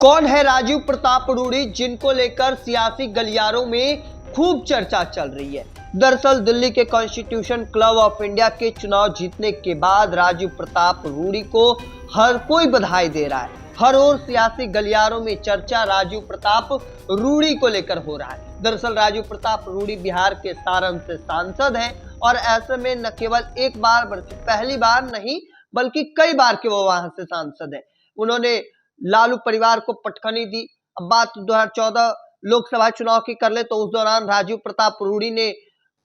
कौन है राजीव प्रताप रूड़ी, जिनको लेकर सियासी गलियारों में खूब चर्चा चल रही है। दरअसल दिल्ली के कॉन्स्टिट्यूशन क्लब ऑफ इंडिया के चुनाव जीतने के बाद राजीव प्रताप रूड़ी को हर कोई बधाई दे रहा है। हर ओर सियासी गलियारों में चर्चा राजीव प्रताप रूड़ी को लेकर हो रहा है। दरअसल राजीव प्रताप रूड़ी बिहार के सारण से सांसद हैं और ऐसे में न केवल एक बार बल्कि पहली बार नहीं बल्कि कई बार के वो वहां से सांसद हैं। उन्होंने लालू परिवार को पटखनी दी। अब बात 2014 लोकसभा चुनाव की कर ले तो उस दौरान राजीव प्रताप रूड़ी ने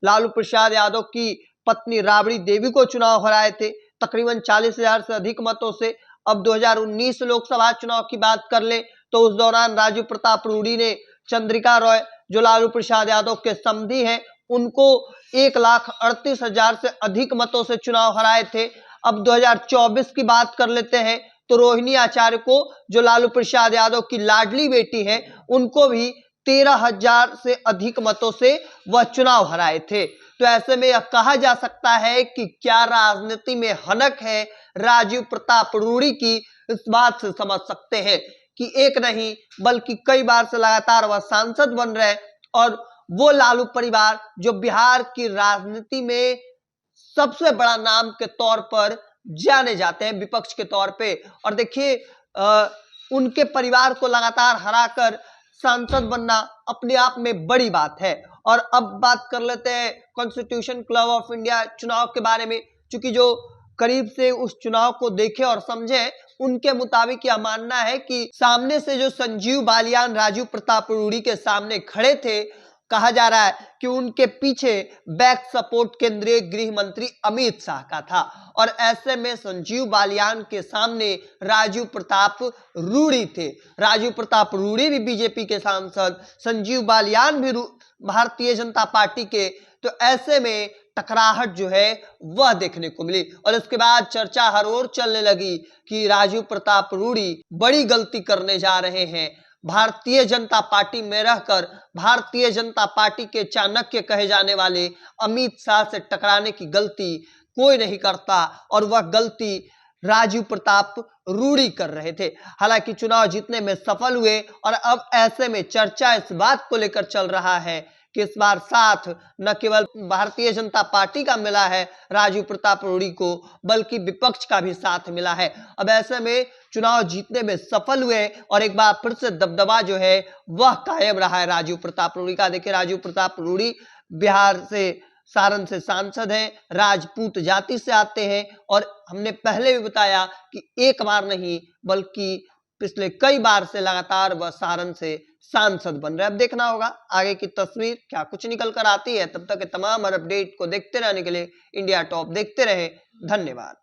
लालू प्रसाद यादव की पत्नी राबड़ी देवी को चुनाव हराए थे तकरीबन 40,000 से अधिक मतों से। अब 2019 लोकसभा चुनाव की बात कर ले तो उस दौरान राजीव प्रताप रूड़ी ने चंद्रिका रॉय, जो लालू प्रसाद यादव के समधी हैं, उनको 1,38,000 से अधिक मतों से चुनाव हराए थे। अब 2024 की बात कर लेते हैं तो रोहिणी आचार्य को, जो लालू प्रसाद यादव की लाडली बेटी है, उनको भी 13,000 से अधिक मतों से वह चुनाव हराए थे। तो ऐसे में यह कहा जा सकता है कि क्या राजनीति में हनक है राजीव प्रताप रूड़ी की, इस बात से समझ सकते हैं कि एक नहीं बल्कि कई बार से लगातार वह सांसद बन रहे हैं और वो लालू परिवार जो बिहार की राजनीति में सबसे बड़ा नाम के तौर पर जाने जाते हैं विपक्ष के तौर पे। और देखिए उनके परिवार को लगातार हराकर सांसद बनना अपने आप में बड़ी बात है। और अब बात कर लेते हैं कॉन्स्टिट्यूशन क्लब ऑफ इंडिया चुनाव के बारे में, क्योंकि जो करीब से उस चुनाव को देखे और समझे उनके मुताबिक यह मानना है कि सामने से जो संजीव बालियान राजीव प्रताप रूड़ी के सामने खड़े थे, कहा जा रहा है कि उनके पीछे बैक सपोर्ट केंद्रीय गृह मंत्री अमित शाह का था। और ऐसे में संजीव बालियान के सामने राजीव प्रताप रूड़ी थे। राजीव प्रताप रूड़ी भी बीजेपी के सांसद, संजीव बालियान भी भारतीय जनता पार्टी के। तो ऐसे में टकराहट जो है वह देखने को मिली और इसके बाद चर्चा हर ओर चलने लगी कि राजीव प्रताप रूड़ी बड़ी गलती करने जा रहे हैं। भारतीय जनता पार्टी में रहकर भारतीय जनता पार्टी के चाणक्य कहे जाने वाले अमित शाह से टकराने की गलती कोई नहीं करता और वह गलती राजीव प्रताप रूड़ी कर रहे थे। हालांकि चुनाव जीतने में सफल हुए और अब ऐसे में चर्चा इस बात को लेकर चल रहा है कि इस बार साथ न केवल भारतीय जनता पार्टी का मिला है राजीव प्रताप रूड़ी को, बल्कि विपक्ष का भी साथ मिला है। अब ऐसे में चुनाव जीतने में सफल हुए और एक बार फिर से दबदबा जो है वह कायम रहा है राजीव प्रताप रूड़ी का। देखिए राजीव प्रताप रूड़ी बिहार से सारण से सांसद हैं, राजपूत जाति से आते हैं और हमने पहले भी बताया कि एक बार नहीं बल्कि पिछले कई बार से लगातार वह सारण से सांसद बन रहे। अब देखना होगा आगे की तस्वीर क्या कुछ निकल कर आती है। तब तक के तमाम अपडेट को देखते रहने के लिए इंडिया टॉप देखते रहे। धन्यवाद।